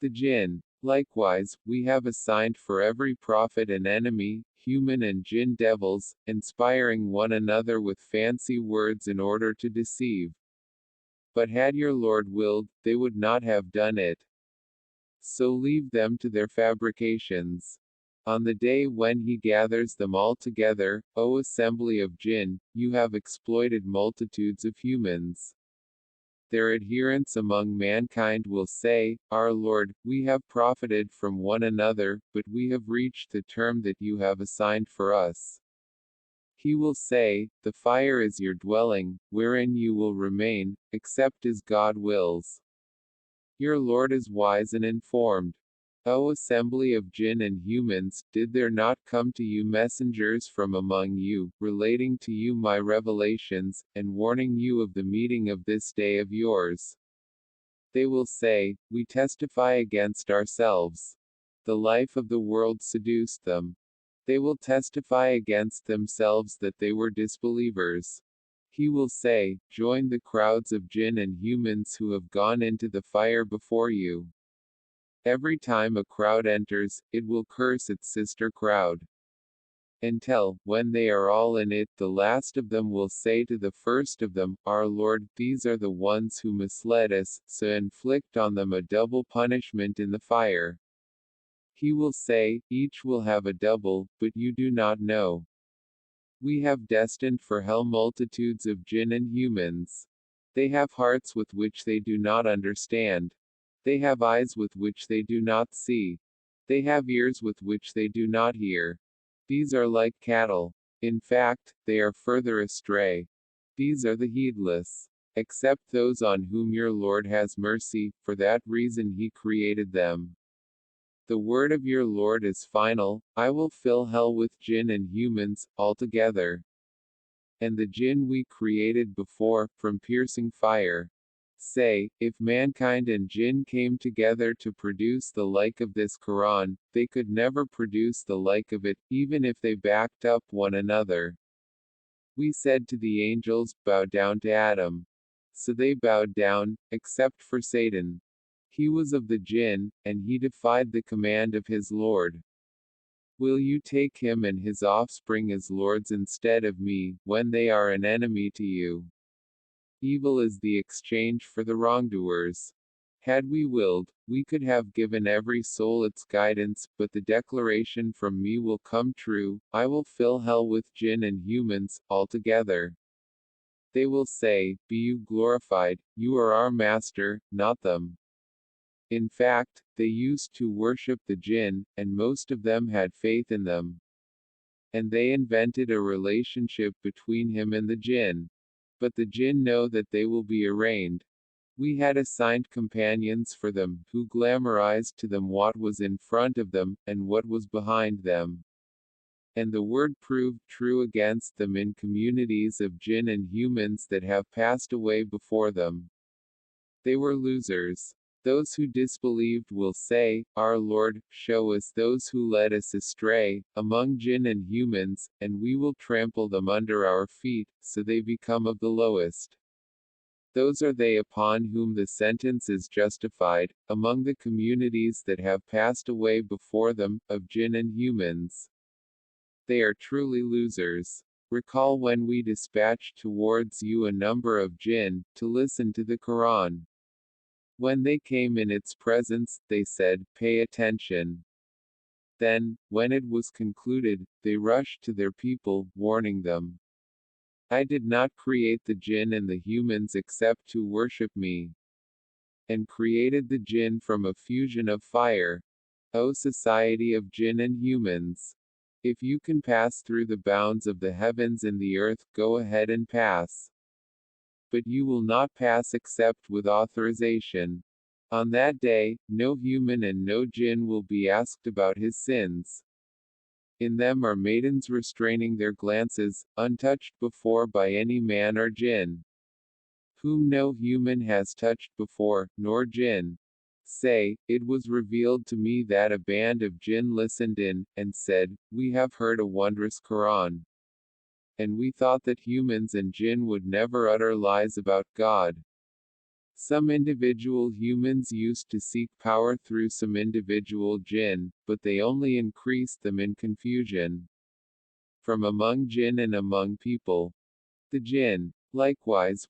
the Jinn. Likewise, we have assigned for every prophet an enemy, human and Jinn devils, inspiring one another with fancy words in order to deceive. But had your Lord willed, they would not have done it. So leave them to their fabrications. On the day when he gathers them all together, O assembly of Jinn, you have exploited multitudes of humans. Their adherents among mankind will say, Our Lord, we have profited from one another, but we have reached the term that you have assigned for us. He will say, The fire is your dwelling, wherein you will remain, except as God wills. Your Lord is wise and informed. O assembly of Jinn and humans, did there not come to you messengers from among you, relating to you my revelations, and warning you of the meeting of this day of yours? They will say, We testify against ourselves. The life of the world seduced them. They will testify against themselves that they were disbelievers. He will say, Join the crowds of Jinn and humans who have gone into the fire before you. Every time a crowd enters, it will curse its sister crowd. Until, when they are all in it, the last of them will say to the first of them, Our Lord, these are the ones who misled us, so inflict on them a double punishment in the fire. He will say, Each will have a double, but you do not know. We have destined for hell multitudes of Jinn and humans. They have hearts with which they do not understand. They have eyes with which they do not see. They have ears with which they do not hear. These are like cattle. In fact, they are further astray. These are the heedless. Except those on whom your Lord has mercy, for that reason he created them. The word of your Lord is final, I will fill hell with Jinn and humans, altogether. And the Jinn we created before, from piercing fire. Say, if mankind and Jinn came together to produce the like of this Quran, they could never produce the like of it, even if they backed up one another. We said to the angels, Bow down to Adam. So they bowed down, except for Satan. He was of the Jinn, and he defied the command of his Lord. Will you take him and his offspring as lords instead of me, when they are an enemy to you? Evil is the exchange for the wrongdoers. Had we willed, we could have given every soul its guidance, but the declaration from me will come true, I will fill hell with Jinn and humans, altogether. They will say, Be you glorified, you are our master, not them. In fact, they used to worship the Jinn, and most of them had faith in them. And they invented a relationship between him and the Jinn. But the Jinn know that they will be arraigned. We had assigned companions for them, who glamorized to them what was in front of them, and what was behind them. And the word proved true against them in communities of Jinn and humans that have passed away before them. They were losers. Those who disbelieved will say, Our Lord, show us those who led us astray, among Jinn and humans, and we will trample them under our feet, so they become of the lowest. Those are they upon whom the sentence is justified, among the communities that have passed away before them, of Jinn and humans. They are truly losers. Recall when we dispatched towards you a number of Jinn, to listen to the Quran. When they came in its presence, they said, Pay attention. Then, when it was concluded, they rushed to their people, warning them. I did not create the Jinn and the humans except to worship me. And created the Jinn from a fusion of fire. O society of Jinn and humans! If you can pass through the bounds of the heavens and the earth, go ahead and pass. But you will not pass except with authorization. On that day, no human and no Jinn will be asked about his sins. In them are maidens restraining their glances, untouched before by any man or Jinn, whom no human has touched before, nor Jinn. Say, it was revealed to me that a band of Jinn listened in, and said, We have heard a wondrous Quran. And we thought that humans and Jinn would never utter lies about God. Some individual humans used to seek power through some individual jinn, but they only increased them in confusion. From among jinn and among people. The jinn, likewise,